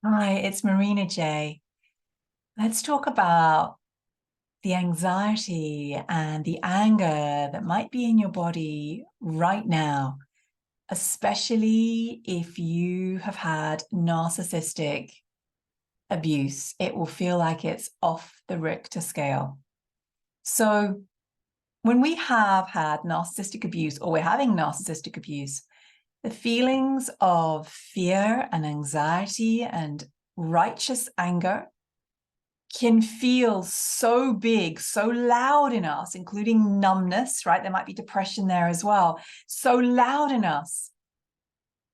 Hi, it's Marina J. Let's talk about the anxiety and the anger that might be in your body right now, especially if you have had narcissistic abuse. It will feel like it's off the Richter scale. So, when we have had narcissistic abuse or we're having narcissistic abuse, the feelings of fear and anxiety and righteous anger can feel so big, so loud in us, including numbness, right? There might be depression there as well. So loud in us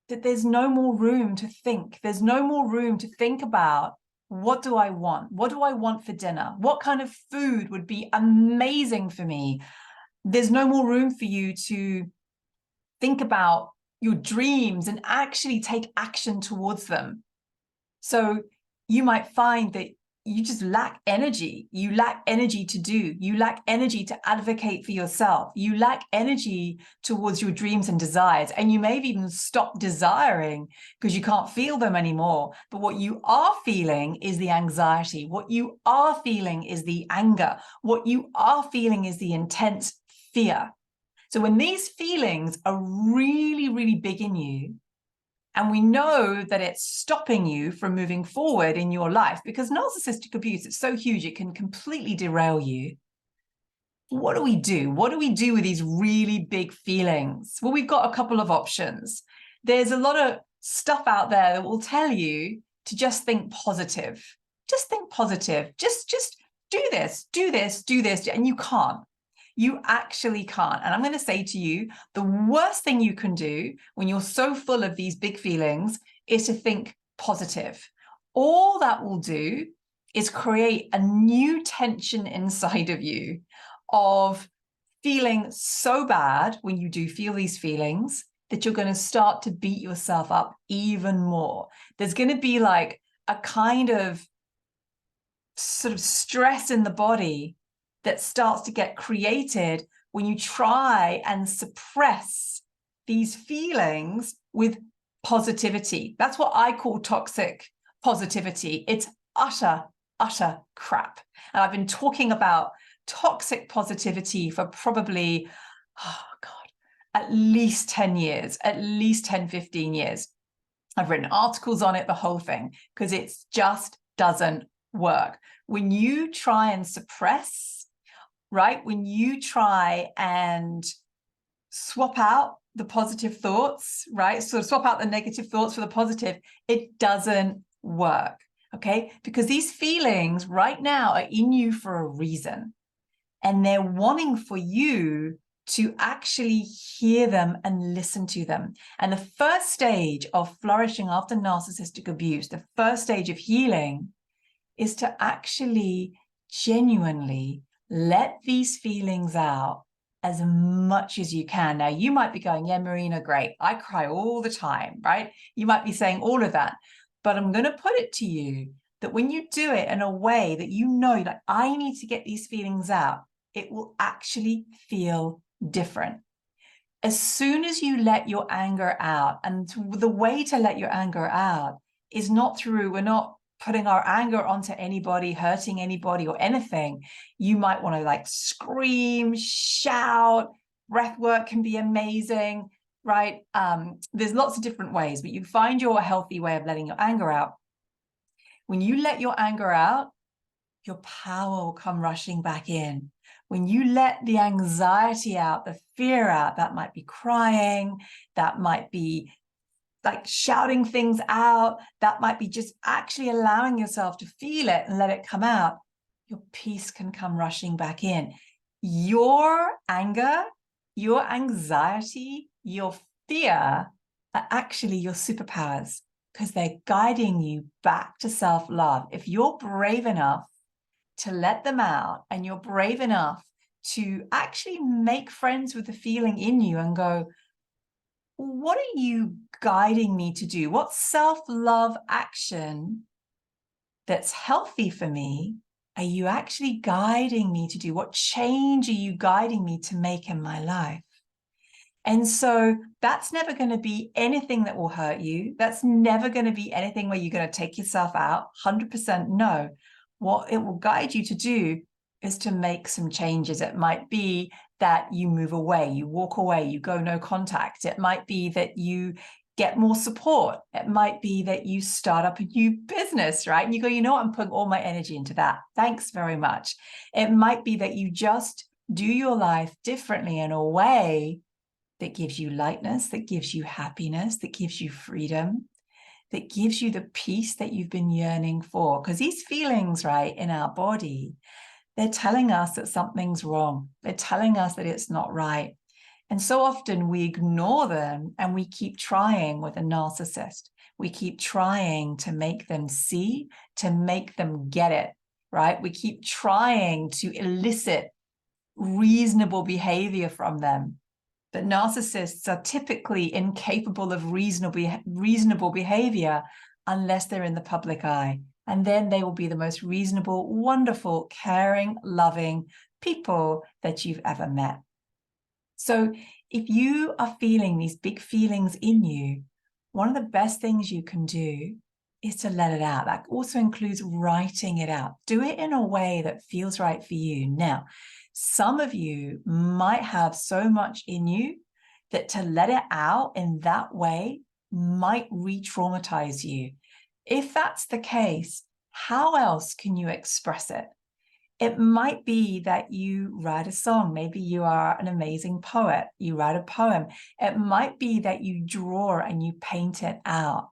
that there's no more room to think. There's no more room to think about, what do I want? What do I want for dinner? What kind of food would be amazing for me? There's no more room for you to think about your dreams and actually take action towards them. So you might find that you just lack energy. You lack energy to do. You lack energy to advocate for yourself. You lack energy towards your dreams and desires. And you may have even stopped desiring because you can't feel them anymore. But what you are feeling is the anxiety. What you are feeling is the anger. What you are feeling is the intense fear. So when these feelings are really, really big in you, and we know that it's stopping you from moving forward in your life, because narcissistic abuse is so huge, it can completely derail you. What do we do? What do we do with these really big feelings? Well, we've got a couple of options. There's a lot of stuff out there that will tell you to just think positive. Just think positive. Just do this, do this, do this. And you can't. You actually can't. And I'm going to say to you, the worst thing you can do when you're so full of these big feelings is to think positive. All that will do is create a new tension inside of you of feeling so bad when you do feel these feelings that you're going to start to beat yourself up even more. There's going to be like a kind of sort of stress in the body that starts to get created when you try and suppress these feelings with positivity. That's what I call toxic positivity. It's utter, utter crap. And I've been talking about toxic positivity for probably, oh God, at least 10 years, at least 10, 15 years. I've written articles on it, the whole thing, because it just doesn't work. When you try and suppress, right? When you try and swap out the positive thoughts, right? So swap out the negative thoughts for the positive, it doesn't work, okay? Because these feelings right now are in you for a reason. And they're wanting for you to actually hear them and listen to them. And the first stage of flourishing after narcissistic abuse, the first stage of healing, is to actually genuinely let these feelings out as much as you can. Now, you might be going, yeah, Marina, great. I cry all the time, right? You might be saying all of that. But I'm going to put it to you that when you do it in a way that you know, like, I need to get these feelings out, it will actually feel different. As soon as you let your anger out, and the way to let your anger out is not through, we're not putting our anger onto anybody, hurting anybody or anything. You might want to like scream, shout, breath work can be amazing, right? There's lots of different ways, but you find your healthy way of letting your anger out. When you let your anger out, your power will come rushing back in. When you let the anxiety out, the fear out, that might be crying, that might be like shouting things out, that might be just actually allowing yourself to feel it and let it come out, your peace can come rushing back in. Your anger, your anxiety, your fear are actually your superpowers because they're guiding you back to self-love. If you're brave enough to let them out and you're brave enough to actually make friends with the feeling in you and go, what are you guiding me to do? What self-love action that's healthy for me are you actually guiding me to do? What change are you guiding me to make in my life? And so that's never going to be anything that will hurt you. That's never going to be anything where you're going to take yourself out. 100% no. What it will guide you to do is to make some changes. It might be that you move away, you walk away, you go no contact. It might be that you get more support. It might be that you start up a new business, right? And you go, you know what, I'm putting all my energy into that. Thanks very much. It might be that you just do your life differently in a way that gives you lightness, that gives you happiness, that gives you freedom, that gives you the peace that you've been yearning for. Because these feelings, right, in our body, they're telling us that something's wrong. They're telling us that it's not right. And so often we ignore them and we keep trying with a narcissist. We keep trying to make them see, to make them get it, right? We keep trying to elicit reasonable behavior from them. But narcissists are typically incapable of reasonable behavior unless they're in the public eye. And then they will be the most reasonable, wonderful, caring, loving people that you've ever met. So if you are feeling these big feelings in you, one of the best things you can do is to let it out. That also includes writing it out. Do it in a way that feels right for you. Now, some of you might have so much in you that to let it out in that way might re-traumatize you. If that's the case, how else can you express it? It might be that you write a song. Maybe you are an amazing poet. You write a poem. It might be that you draw and you paint it out.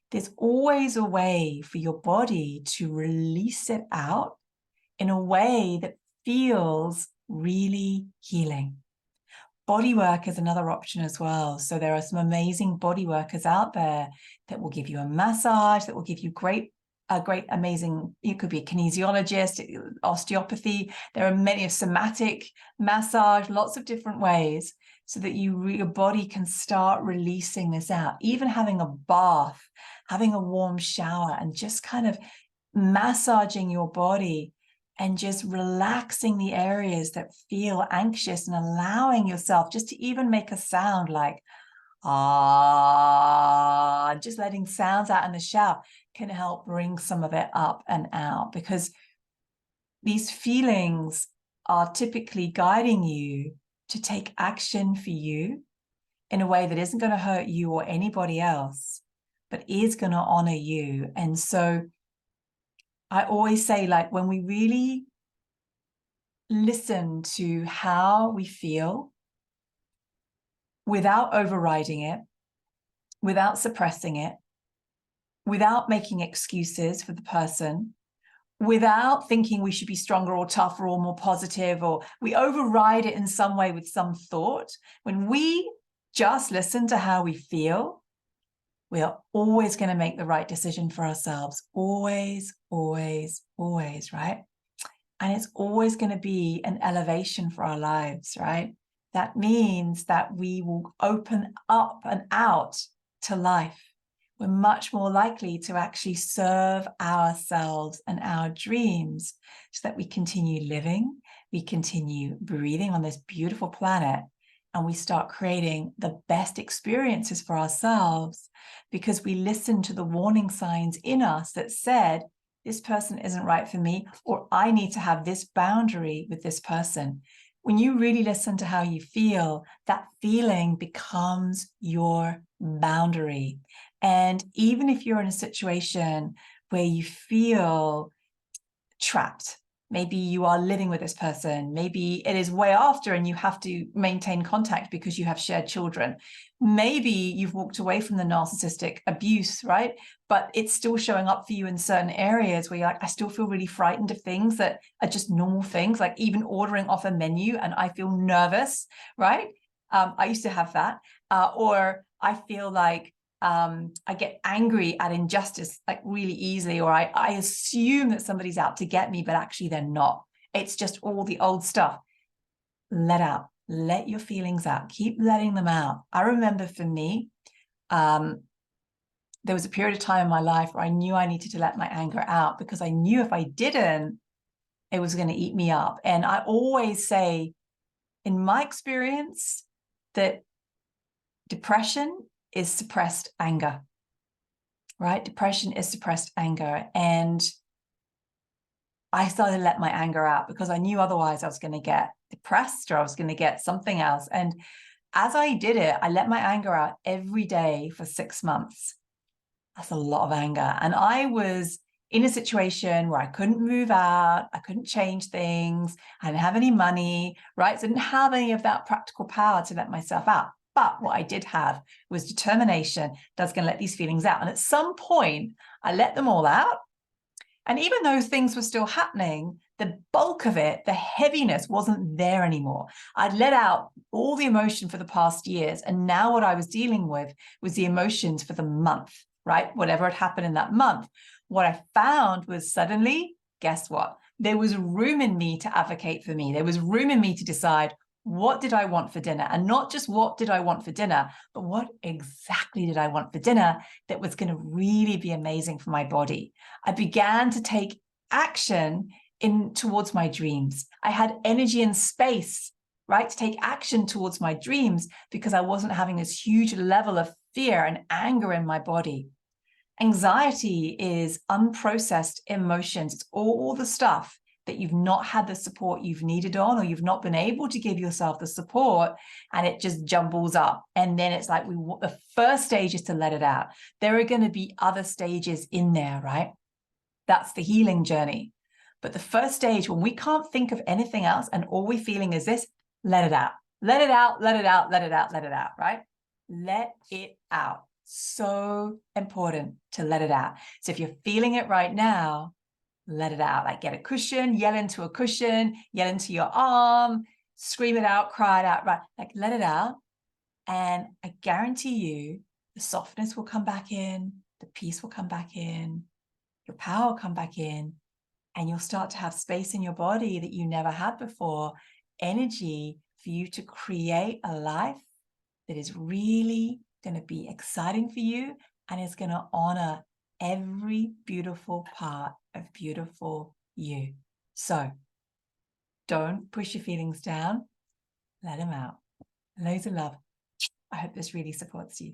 There's always a way for your body to release it out in a way that feels really healing. Body work is another option as well. So there are some amazing body workers out there that will give you a massage, that will give you amazing, you could be a kinesiologist, osteopathy. There are many, somatic massage, lots of different ways so that your body can start releasing this out. Even having a bath, having a warm shower, and just kind of massaging your body and just relaxing the areas that feel anxious and allowing yourself just to even make a sound like, ah, just letting sounds out in the shower can help bring some of it up and out, because these feelings are typically guiding you to take action for you in a way that isn't going to hurt you or anybody else, but is going to honor you. And so I always say, like, when we really listen to how we feel without overriding it, without suppressing it, without making excuses for the person, without thinking we should be stronger or tougher or more positive, or we override it in some way with some thought. When we just listen to how we feel, we are always going to make the right decision for ourselves. Always, always, always, right? And it's always going to be an elevation for our lives, right? That means that we will open up and out to life. We're much more likely to actually serve ourselves and our dreams so that we continue living, we continue breathing on this beautiful planet, and we start creating the best experiences for ourselves because we listened to the warning signs in us that said, this person isn't right for me, or I need to have this boundary with this person. When you really listen to how you feel, that feeling becomes your boundary. And even if you're in a situation where you feel trapped, maybe you are living with this person, maybe it is way after and you have to maintain contact because you have shared children. Maybe you've walked away from the narcissistic abuse, right? But it's still showing up for you in certain areas where you're like, I still feel really frightened of things that are just normal things, like even ordering off a menu and I feel nervous, right? I used to have that. Or I feel like I get angry at injustice like really easily, or I assume that somebody's out to get me, but actually they're not. It's just all the old stuff. Let out, let your feelings out, keep letting them out. I remember for me, there was a period of time in my life where I knew I needed to let my anger out because I knew if I didn't, it was going to eat me up. And I always say, in my experience, that depression is suppressed anger, right? Depression is suppressed anger. And I started to let my anger out because I knew otherwise I was going to get depressed or I was going to get something else. And as I did it, I let my anger out every day for 6 months. That's a lot of anger. And I was in a situation where I couldn't move out, I couldn't change things, I didn't have any money, right? So I didn't have any of that practical power to let myself out. But what I did have was determination that I was going to let these feelings out. And at some point, I let them all out. And even though things were still happening, the bulk of it, the heaviness wasn't there anymore. I'd let out all the emotion for the past years. And now what I was dealing with was the emotions for the month, right? Whatever had happened in that month. What I found was suddenly, guess what? There was room in me to advocate for me. There was room in me to decide, what did I want for dinner? And not just what did I want for dinner, but what exactly did I want for dinner that was going to really be amazing for my body? I began to take action towards my dreams. I had energy and space, right, to take action towards my dreams because I wasn't having this huge level of fear and anger in my body. Anxiety is unprocessed emotions. It's all the stuff that you've not had the support you've needed on, or you've not been able to give yourself the support, and it just jumbles up. And then it's like the first stage is to let it out. There are going to be other stages in there, right? That's the healing journey. But the first stage, when we can't think of anything else and all we're feeling is this, let it out. Let it out, let it out, let it out, let it out, right? Let it out. So important to let it out. So if you're feeling it right now, let it out. Like get a cushion, yell into a cushion, yell into your arm, scream it out, cry it out, right? Like let it out. And I guarantee you the softness will come back in, the peace will come back in, your power will come back in, and you'll start to have space in your body that you never had before, energy for you to create a life that is really going to be exciting for you and is going to honor every beautiful part of beautiful you. So don't push your feelings down. Let them out. Loads of love. I hope this really supports you.